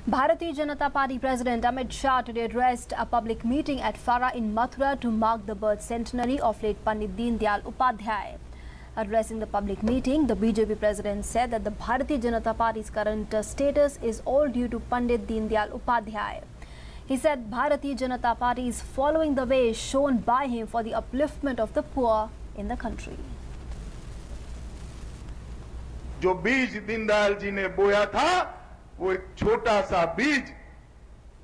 Bharatiya Janata Party President Amit Shah today addressed a public meeting at Fara in Mathura to mark the birth centenary of late Pandit Deen Dayal Upadhyay. Addressing the public meeting, the BJP president said that the Bharatiya Janata Party's current status is all due to Pandit Deen Dayal Upadhyay. He said Bharatiya Janata Party is following the way shown by him for the upliftment of the poor in the country. जो बीज दीनदयाल जी ने बोया था वो एक छोटा सा बीज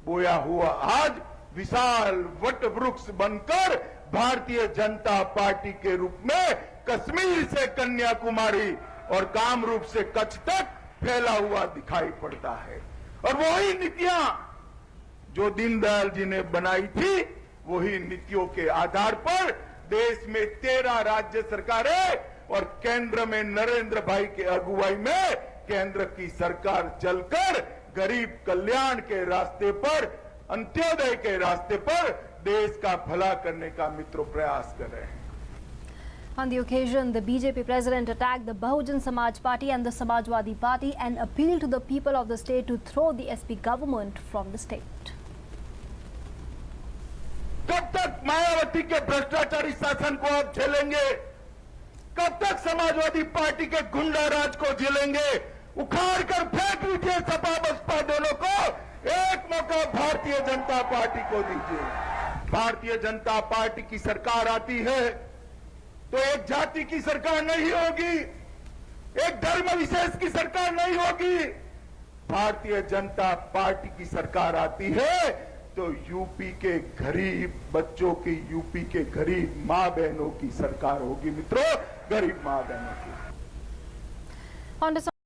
बोया हुआ आज विशाल वट वृक्ष बनकर भारतीय जनता पार्टी के रूप में कश्मीर से कन्याकुमारी और कामरूप से कच्छ तक फैला हुआ दिखाई पड़ता है। और वही नीतियां जो दीनदयाल जी ने बनाई थी वही नीतियों के आधार पर देश में 13 राज्य सरकारें और केंद्र में नरेंद्र भाई के अगुवाई में केंद्र की सरकार चलकर गरीब कल्याण के रास्ते पर, अंत्योदय के रास्ते पर देश का भला करने का मित्रों प्रयास कर रहे हैं। On the occasion, the BJP president attacked the Bahujan Samaj Party and the Samajwadi Party and appealed to the people of the state to throw the SP government from the state. कब तक मायावती के भ्रष्टाचारी शासन को आप झेलेंगे? कब तक Samajwadi party के गुंडा राज को झेलेंगे? उखाड़ कर फेंक दीजिए सपा बसपा दोनों को। एक मौका भारतीय जनता पार्टी को दीजिए। भारतीय जनता पार्टी की सरकार आती है तो एक जाति की सरकार नहीं होगी, एक धर्म विशेष की सरकार नहीं होगी। भारतीय जनता पार्टी की सरकार आती है तो यूपी के गरीब बच्चों की, यूपी के गरीब मां बहनों की सरकार होगी मित्रों, गरीब मां बहनों की।